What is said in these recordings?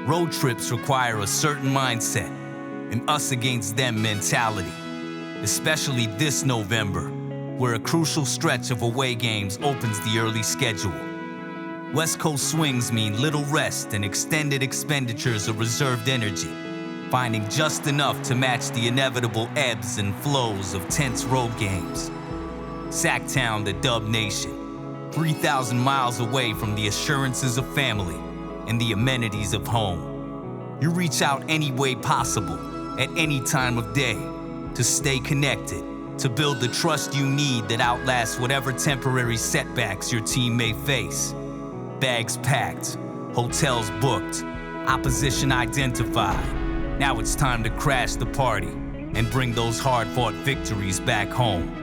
Road trips require a certain mindset, an us against them mentality, especially this November, where a crucial stretch of away games opens the early schedule. West Coast swings mean little rest and extended expenditures of reserved energy, finding just enough to match the inevitable ebbs and flows of tense road games. Sacktown, the Dub Nation, 3,000 miles away from the assurances of family and the amenities of home. You reach out any way possible, at any time of day, to stay connected, to build the trust you need that outlasts whatever temporary setbacks your team may face. Bags packed, hotels booked, opposition identified. Now it's time to crash the party and bring those hard-fought victories back home.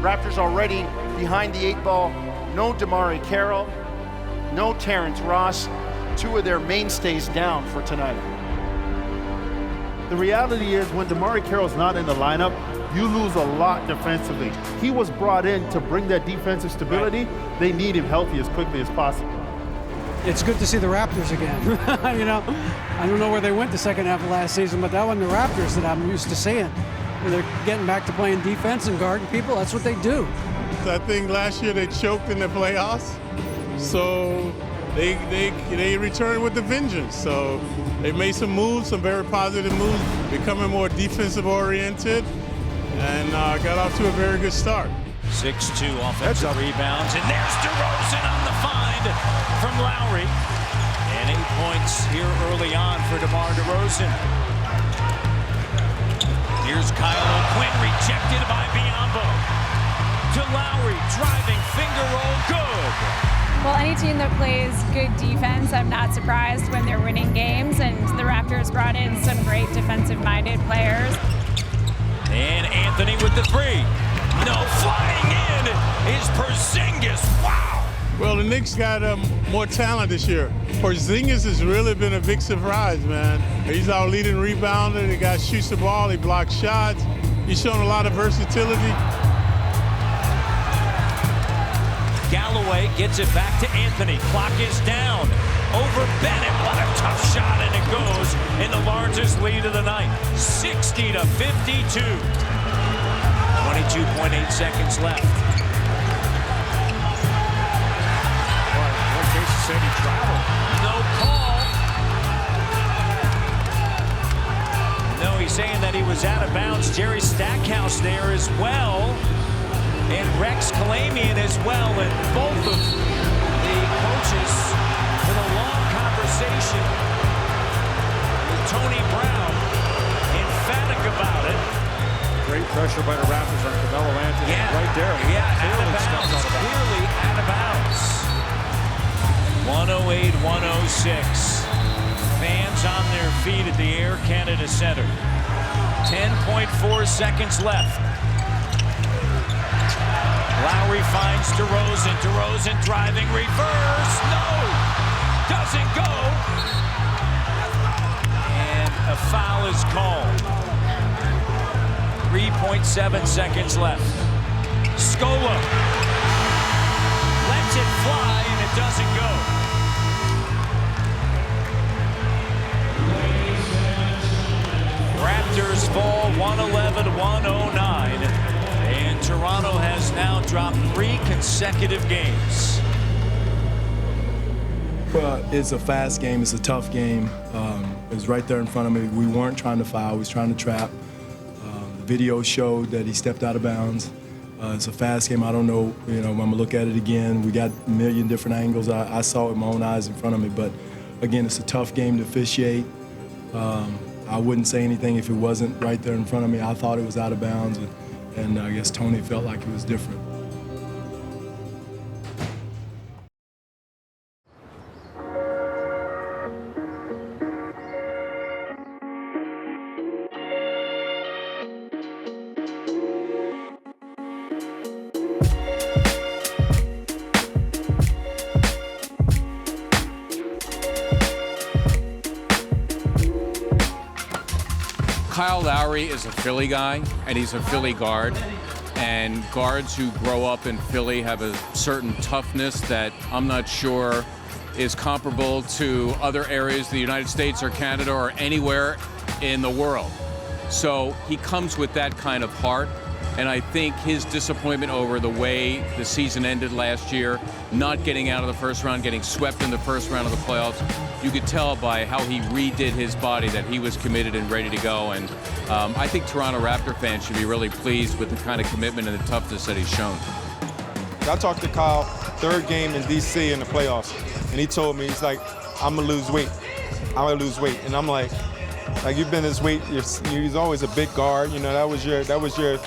Raptors already behind the 8 ball. No DeMarre Carroll, no Terrence Ross, 2 of their mainstays down for tonight. The reality is when DeMarre Carroll's not in the lineup, you lose a lot defensively. He was brought in to bring that defensive stability. Right. They need him healthy as quickly as possible. It's good to see the Raptors again. You know, I don't know where they went the second half of last season, but that wasn't the Raptors that I'm used to seeing. They're getting back to playing defense and guarding people. That's what they do. I think last year they choked in the playoffs, so they returned with the vengeance. So they made some moves, some very positive moves, becoming more defensive oriented, and got off to a very good start. 6-2 offensive rebounds, and there's DeRozan on the find from Lowry. And 8 points here early on for DeMar DeRozan. Here's Kyle Quinn, rejected by Biyombo. To Lowry, driving finger roll, good. Well, any team that plays good defense, I'm not surprised when they're winning games, and the Raptors brought in some great defensive-minded players. And Anthony with the three. No, flying in is Porzingis. Wow. Well, the Knicks got more talent this year. Porzingis has really been a big surprise, man. He's our leading rebounder. The guy shoots the ball. He blocks shots. He's shown a lot of versatility. Galloway gets it back to Anthony. Clock is down. Over Bennett. What a tough shot, and it goes in the largest lead of the night. 60-52. 22.8 seconds left. Said he traveled. No call. No, he's saying that he was out of bounds. Jerry Stackhouse there as well. And Rex Kalamian as well. And both of the coaches in a long conversation with Tony Brown, emphatic about it. Great pressure by the Raptors on Carmelo Anthony. Yeah, right there. Yeah, out of bounds. Clearly out of bounds. 108-106. Fans on their feet at the Air Canada Centre. 10.4 seconds left. Lowry finds DeRozan. DeRozan driving reverse. No! Doesn't go. And a foul is called. 3.7 seconds left. Scola lets it fly, and it doesn't go. Raptors fall 111-109, and Toronto has now dropped 3 consecutive games. Well, it's a fast game. It's a tough game. It was right there in front of me. We weren't trying to foul. We was trying to trap. The video showed that he stepped out of bounds. It's a fast game. I don't know, I'm going to look at it again. We got a million different angles. I saw it with my own eyes in front of me. But, again, it's a tough game to officiate. I wouldn't say anything if it wasn't right there in front of me. I thought it was out of bounds, and I guess Tony felt like it was different. Lowry is a Philly guy, and he's a Philly guard. And guards who grow up in Philly have a certain toughness that I'm not sure is comparable to other areas of the United States or Canada or anywhere in the world. So he comes with that kind of heart. And I think his disappointment over the way the season ended last year, not getting out of the first round, getting swept in the first round of the playoffs, you could tell by how he redid his body that he was committed and ready to go. And I think Toronto Raptor fans should be really pleased with the kind of commitment and the toughness that he's shown. I talked to Kyle, third game in D.C. in the playoffs, and he told me, he's like, I'm going to lose weight. I'm going to lose weight. And I'm like you've been this weight, you're always a big guard. You know, that was your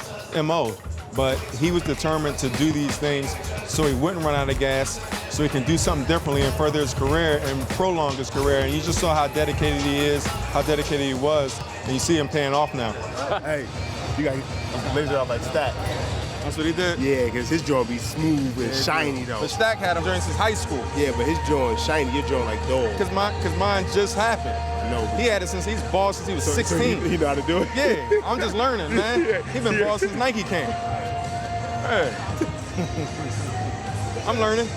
MO, but he was determined to do these things so he wouldn't run out of gas, so he can do something differently and further his career and prolong his career. And you just saw how dedicated he is, how dedicated he was, and you see him paying off now. Hey, you got laser out like Stack. That's what he did? Yeah, because his jaw be smooth and shiny though. But Stack had him during since high school. Yeah, but his jaw is shiny, your jaw like dog. Because mine just happened. No. He had it since he's bald since he was 16. So he know how to do it? Yeah, I'm just learning, man. He been bald since Nike came. Hey. I'm learning.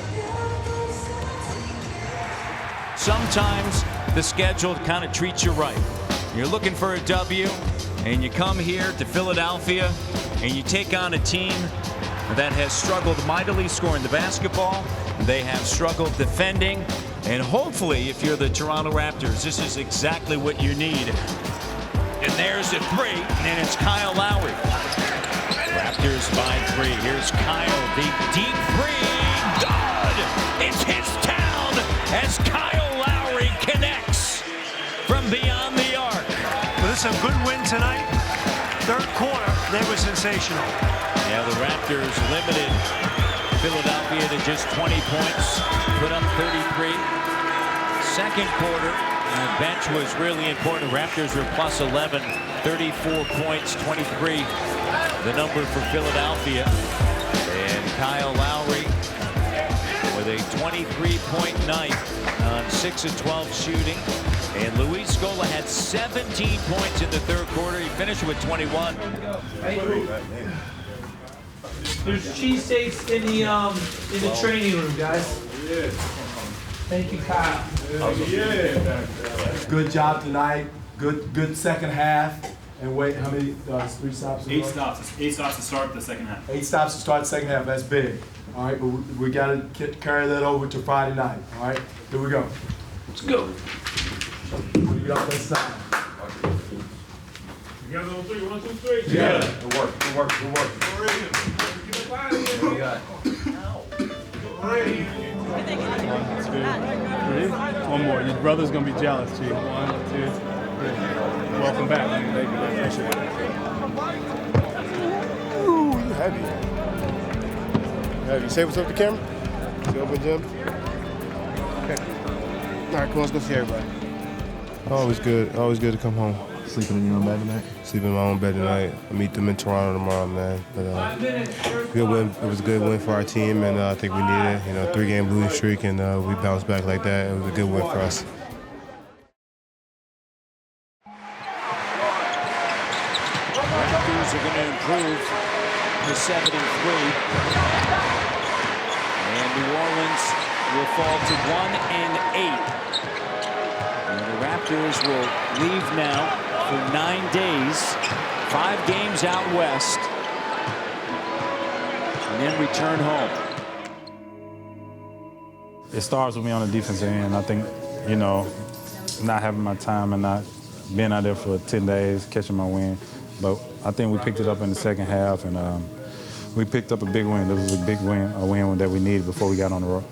Sometimes the schedule kind of treats you right. You're looking for a W, and you come here to Philadelphia, and you take on a team that has struggled mightily scoring the basketball. They have struggled defending. And hopefully, if you're the Toronto Raptors, this is exactly what you need. And there's a three, and it's Kyle Lowry. Raptors by 3. Here's Kyle, the deep three. Good! It's his town as Kyle Lowry connects from beyond the arc. Well, this is a good win tonight. Third quarter, they were sensational. Yeah, the Raptors limited Philadelphia to just 20 points, put up 33. Second quarter, the bench was really important. Raptors were plus 11, 34 points, 23, the number for Philadelphia. And Kyle Lowry with a 23-point night on 6 of 12 shooting. And Luis Scola had 17 points in the third quarter. He finished with 21. There's cheesesteaks in the training room, guys. Yeah. Thank you, Kyle. Yeah. Good job tonight. Good second half. And wait, how many? 3 stops? 8 stops. 8 stops to start the second half. 8 stops to start the second half. That's big. All right, but we got to carry that over to Friday night. All right, here we go. Let's go. What do you got this side? Together on 3. 1, 2, 3. Together. Good work. Good work. Good work. What do you got? One more. Your brother's gonna be jealous, Chief. 1, 2, 3. Welcome back. Ooh, you heavy. Heavy. Say what's up to the camera. Say what's up, Jim. Okay. All right, cool. Let's go see everybody. Always good. Always good to come home. Sleeping in your own bed tonight? Sleeping in my own bed tonight. I'll meet them in Toronto tomorrow, man. But good win. It was a good win for our team, and I think we needed it. 3-game losing streak, and we bounced back like that. It was a good win for us. Raptors are going to improve to 73. And New Orleans will fall to 1-8. And the Raptors will leave now for 9 days, 5 games out west, and then return home. It starts with me on the defensive end. I think, not having my time and not being out there for 10 days, catching my wind. But I think we picked it up in the second half, and we picked up a big win. This was a big win, a win that we needed before we got on the road.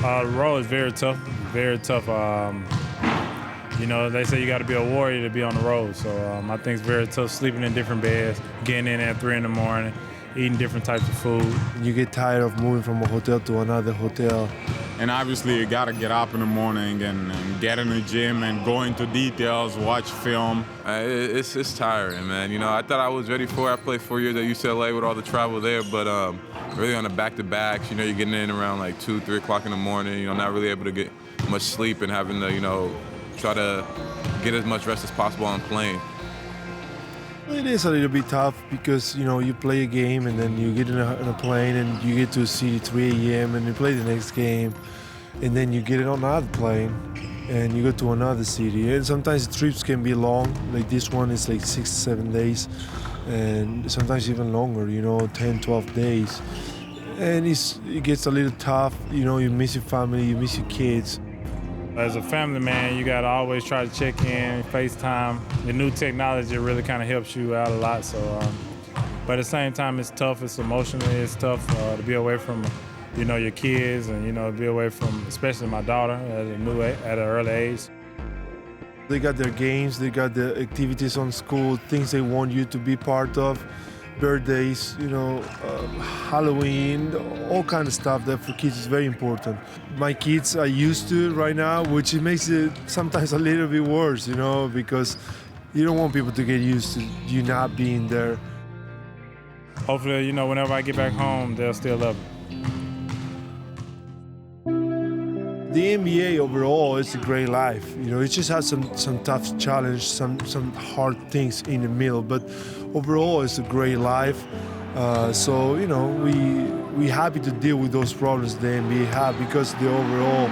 The road is very tough, very tough. They say you got to be a warrior to be on the road. So I think it's very tough sleeping in different beds, getting in at 3 in the morning, eating different types of food. You get tired of moving from a hotel to another hotel, And obviously, you got to get up in the morning and get in the gym and go into details, watch film. It's tiring, man. You know, I thought I was ready for it. I played 4 years at UCLA with all the travel there, but really on the back-to-backs, you know, you're getting in around like 2, 3 o'clock in the morning, you know, not really able to get much sleep and having to, you know, try to get as much rest as possible on plane. It is a little bit tough because, you know, you play a game and then you get in a plane and you get to a city 3 a.m. and you play the next game, and then you get on another plane and you go to another city. And sometimes the trips can be long, like this one is like 6 to 7 days, and sometimes even longer, you know, 10, 12 days. And it gets a little tough, you know, you miss your family, you miss your kids. As a family man, you gotta always try to check in, FaceTime. The new technology really kind of helps you out a lot. So, but at the same time, it's tough. It's emotionally, it's tough to be away from, you know, your kids, and you know, be away from, especially my daughter at an early age. They got their games, they got the activities on school, things they want you to be part of. Birthdays, you know, Halloween, all kind of stuff that for kids is very important. My kids are used to it right now, which it makes it sometimes a little bit worse, you know, because you don't want people to get used to you not being there. Hopefully, you know, whenever I get back home, they'll still love it. The NBA overall is a great life. You know, it just has some tough challenge, some hard things in the middle, but overall it's a great life. So, you know, we happy to deal with those problems the NBA have because the overall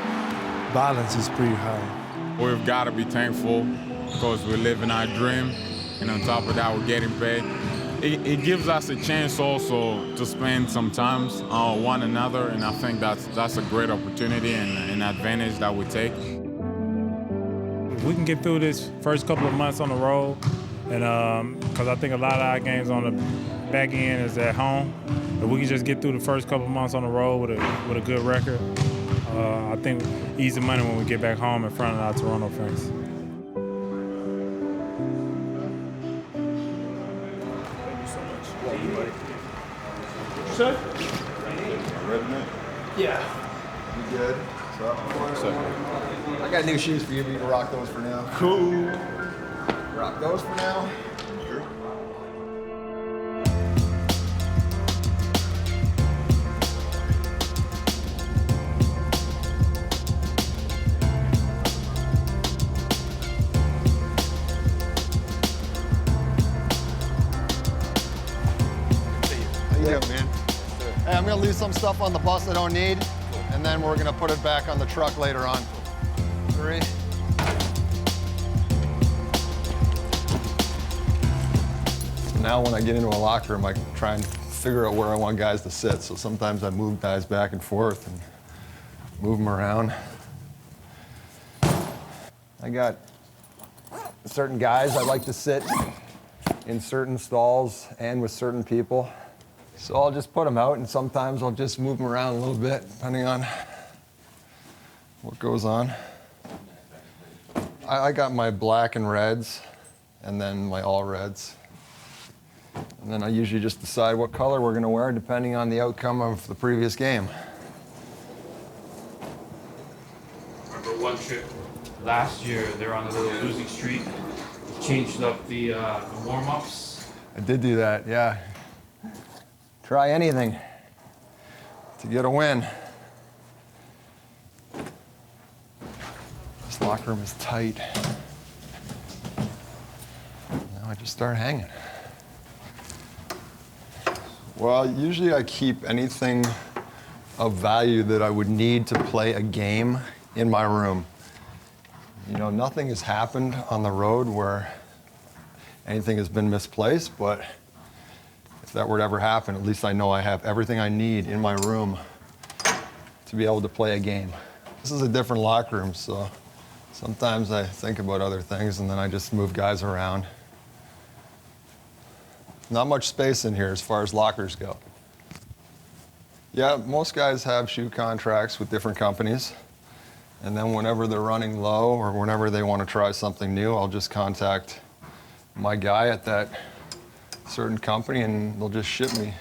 balance is pretty high. We've got to be thankful because we're living our dream, and on top of that, we're getting paid. It gives us a chance also to spend some time on one another, and I think that's a great opportunity and an advantage that we take. If we can get through this first couple of months on the road, and because I think a lot of our games on the back end is at home, if we can just get through the first couple of months on the road with a good record, I think easy money when we get back home in front of our Toronto fans. Sir? Redneck? Yeah. You good? I got new shoes for you, but you can rock those for now. Cool. Rock those for now. Sure. Yeah, man. Hey, I'm gonna leave some stuff on the bus I don't need, and then we're gonna put it back on the truck later on. 3. Now when I get into a locker room, I try and figure out where I want guys to sit. So sometimes I move guys back and forth and move them around. I got certain guys I like to sit in certain stalls and with certain people. So I'll just put them out, and sometimes I'll just move them around a little bit, depending on what goes on. I got my black and reds, and then my all reds. And then I usually just decide what color we're gonna wear, depending on the outcome of the previous game. Remember one trip last year, they were on a little losing streak, changed up the warm-ups. I did do that, yeah. Try anything to get a win. This locker room is tight. Now I just start hanging. Well, usually I keep anything of value that I would need to play a game in my room. You know, nothing has happened on the road where anything has been misplaced, but if that were to ever happen, at least I know I have everything I need in my room to be able to play a game. This is a different locker room, so sometimes I think about other things and then I just move guys around. Not much space in here as far as lockers go. Yeah, most guys have shoe contracts with different companies. And then whenever they're running low or whenever they want to try something new, I'll just contact my guy at that certain company and they'll just ship me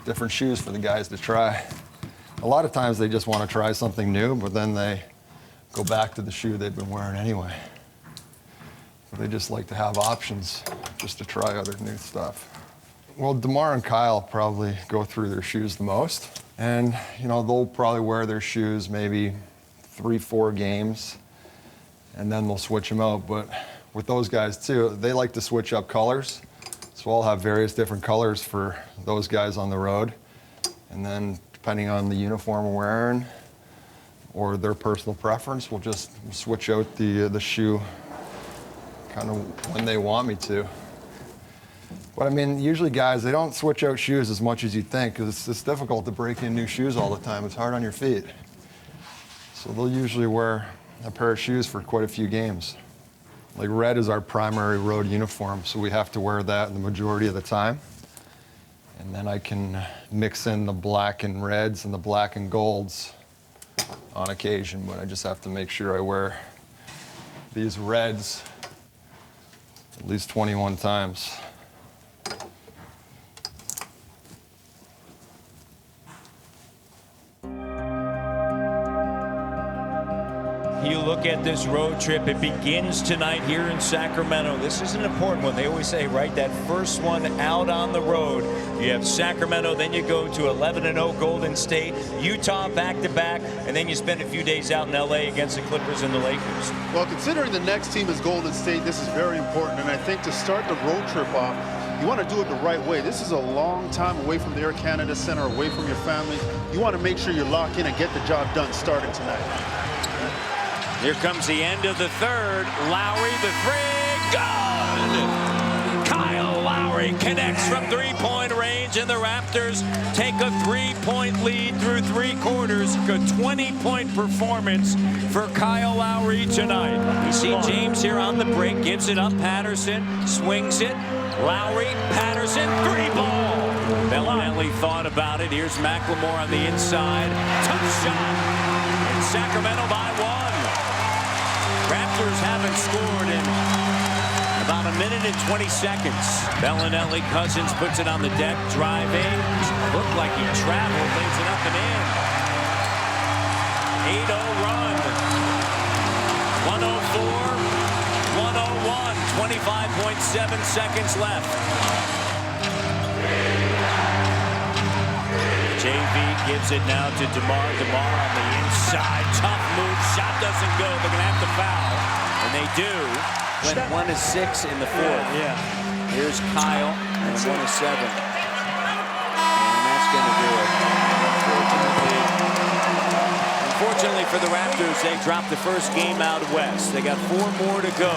different shoes for the guys to try. A lot of times they just want to try something new, but then they go back to the shoe they've been wearing anyway. But they just like to have options just to try other new stuff. Well, DeMar and Kyle probably go through their shoes the most. And, you know, they'll probably wear their shoes maybe 3-4 games, and then they'll switch them out. But with those guys, too, they like to switch up colors. So I'll have various different colors for those guys on the road. And then, depending on the uniform we're wearing or their personal preference, we'll just switch out the shoe kind of when they want me to. But I mean, usually guys, they don't switch out shoes as much as you think, because it's difficult to break in new shoes all the time. It's hard on your feet. So they'll usually wear a pair of shoes for quite a few games. Like red is our primary road uniform, so we have to wear that the majority of the time. And then I can mix in the black and reds and the black and golds on occasion, but I just have to make sure I wear these reds at least 21 times. You look at this road trip, it begins tonight here in Sacramento. This is an important one. They always say, right, that first one out on the road. You have Sacramento, then you go to 11-0 Golden State, Utah back-to-back, and then you spend a few days out in LA against the Clippers and the Lakers. Well, considering the next team is Golden State, this is very important. And I think to start the road trip off, you want to do it the right way. This is a long time away from the Air Canada Center, away from your family. You want to make sure you lock in and get the job done starting tonight. Here comes the end of the third. Lowry, the three, good! Kyle Lowry connects from three-point range, and the Raptors take a three-point lead through 3 quarters. A 20-point performance for Kyle Lowry tonight. You see James here on the break, gives it up. Patterson swings it. Lowry, Patterson, 3-ball. Bellinelli thought about it. Here's McLemore on the inside. Tough shot. And Sacramento by 1. Raptors haven't scored in about 1 minute and 20 seconds. Bellinelli, Cousins puts it on the deck, driving. Looked like he traveled, lays it up and in. 8-0 run. 104, 101, 25.7 seconds left. JV gives it now to DeMar. DeMar on the inside. Tough move. Shot doesn't go. They're going to have to foul. And they do. When 1 is 6 in the fourth. Yeah. Here's Kyle. And 1 is 7. And that's going to do it. Unfortunately for the Raptors, they dropped the first game out west. They got 4 more to go.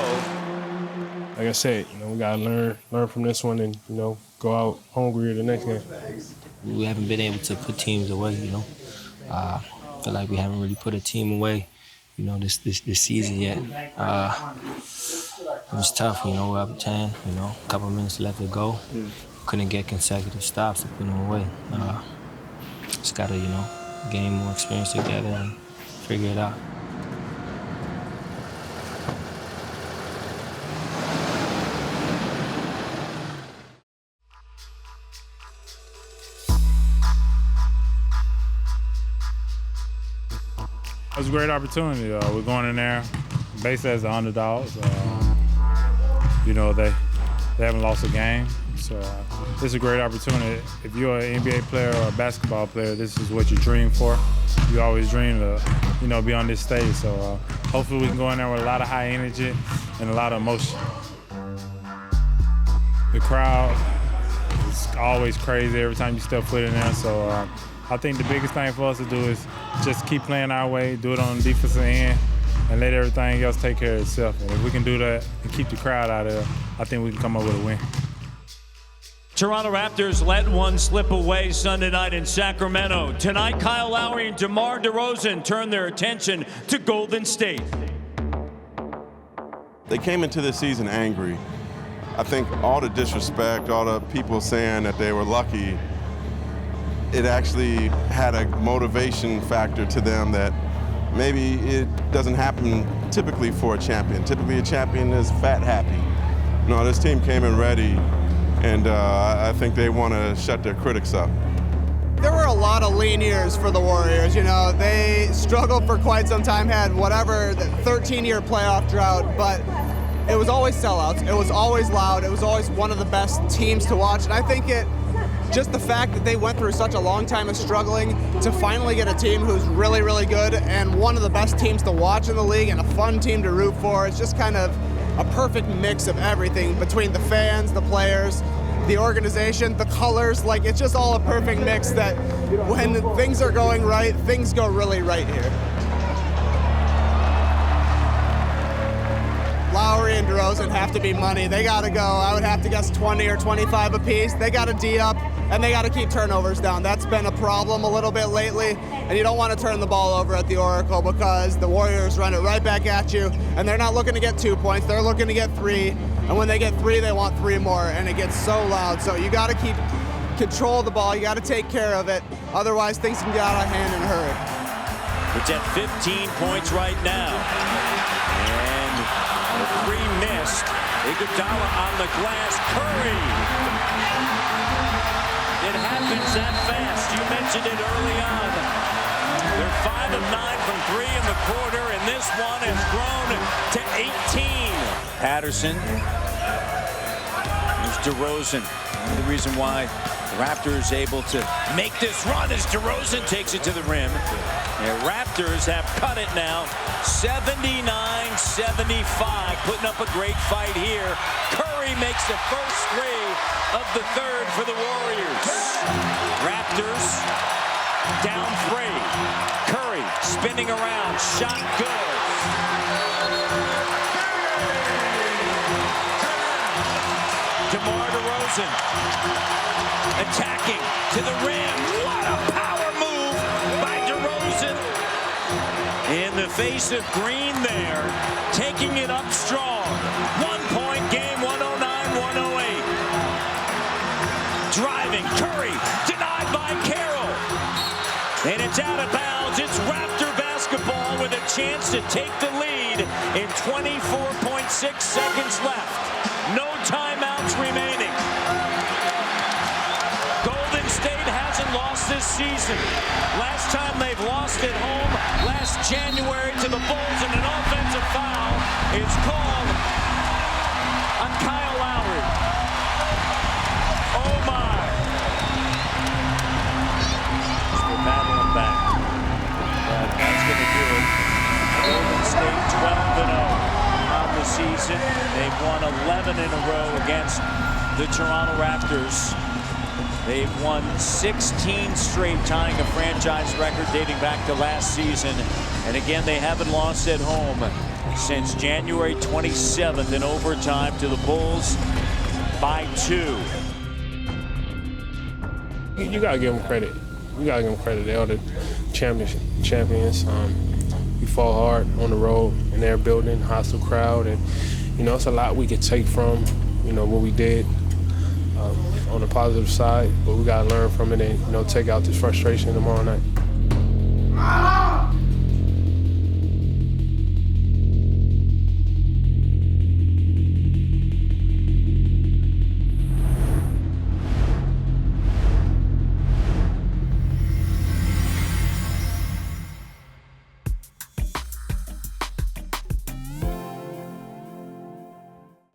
Like I said, we got to learn from this one and, go out hungrier the next game. We haven't been able to put teams away, I feel like we haven't really put a team away, this season yet. It was tough, we're up 10, a couple minutes left to go. Couldn't get consecutive stops to put them away. Just got to, gain more experience together and figure it out. It was a great opportunity. We're going in there basically as the underdogs. They haven't lost a game. So it's a great opportunity. If you're an NBA player or a basketball player, this is what you dream for. You always dream to, be on this stage. So hopefully we can go in there with a lot of high energy and a lot of emotion. The crowd is always crazy every time you step foot in there. So I think the biggest thing for us to do is just keep playing our way, do it on the defensive end, and let everything else take care of itself. And if we can do that and keep the crowd out of there, I think we can come up with a win. Toronto Raptors let one slip away Sunday night in Sacramento. Tonight, Kyle Lowry and DeMar DeRozan turn their attention to Golden State. They came into this season angry. I think all the disrespect, all the people saying that they were lucky, it actually had a motivation factor to them that maybe it doesn't happen typically for a champion. Typically a champion is fat happy. No, this team came in ready, and I think they want to shut their critics up. There were a lot lot of lean years for the Warriors. You know, they struggled for quite some time, had whatever, the 13-year playoff drought, but it was always sellouts. It was always loud. It was always one of the best teams to watch. And I think just the fact that they went through such a long time of struggling to finally get a team who's really, really good and one of the best teams to watch in the league and a fun team to root for, it's just kind of a perfect mix of everything between the fans, the players, the organization, the colors. Like, it's just all a perfect mix that when things are going right, things go really right here. Lowry and DeRozan have to be money. They got to go. I would have to guess 20 or 25 apiece. They got to D up, and they got to keep turnovers down. That's been a problem a little bit lately, and you don't want to turn the ball over at the Oracle because the Warriors run it right back at you, and they're not looking to get 2 points. They're looking to get 3, and when they get 3, they want 3 more, and it gets so loud. So you got to keep control of the ball. You got to take care of it. Otherwise, things can get out of hand in a hurry. It's at 15 points right now. And the 3 missed. Iguodala on the glass. Curry. It happens that fast. You mentioned it early on. They're 5 of 9 from 3 in the quarter, and this one has grown to 18. Patterson. There's DeRozan. The reason why the Raptors able to make this run as DeRozan takes it to the rim. The Raptors have cut it now, 79-75, putting up a great fight here. Curry makes the first 3 of the third for the Warriors. Raptors down 3. Curry spinning around, shot good. DeMar DeRozan attacking to the rim. What a power move by DeRozan. In the face of Green there, taking it up strong. 1-point game, 109-108. Driving, Curry, denied by Carroll. And it's out of bounds. It's Raptor basketball with a chance to take the lead in 24.6 seconds left. No timeouts remaining. Golden State hasn't lost this season. Last time they've lost at home, last January to the Bulls, and an offensive foul is called on Kyle Lowry. Oh my. They're battling back. But that's going to do it. Golden State 12-0. The season. They've won 11 in a row against the Toronto Raptors. They've won 16 straight, tying a franchise record dating back to last season. And again, they haven't lost at home since January 27th in overtime to the Bulls by 2. You gotta give them credit. You gotta give them credit. They are the champions. We fought hard on the road in their building, hostile crowd, and it's a lot we could take from what we did on the positive side, but we gotta learn from it and take out this frustration tomorrow night.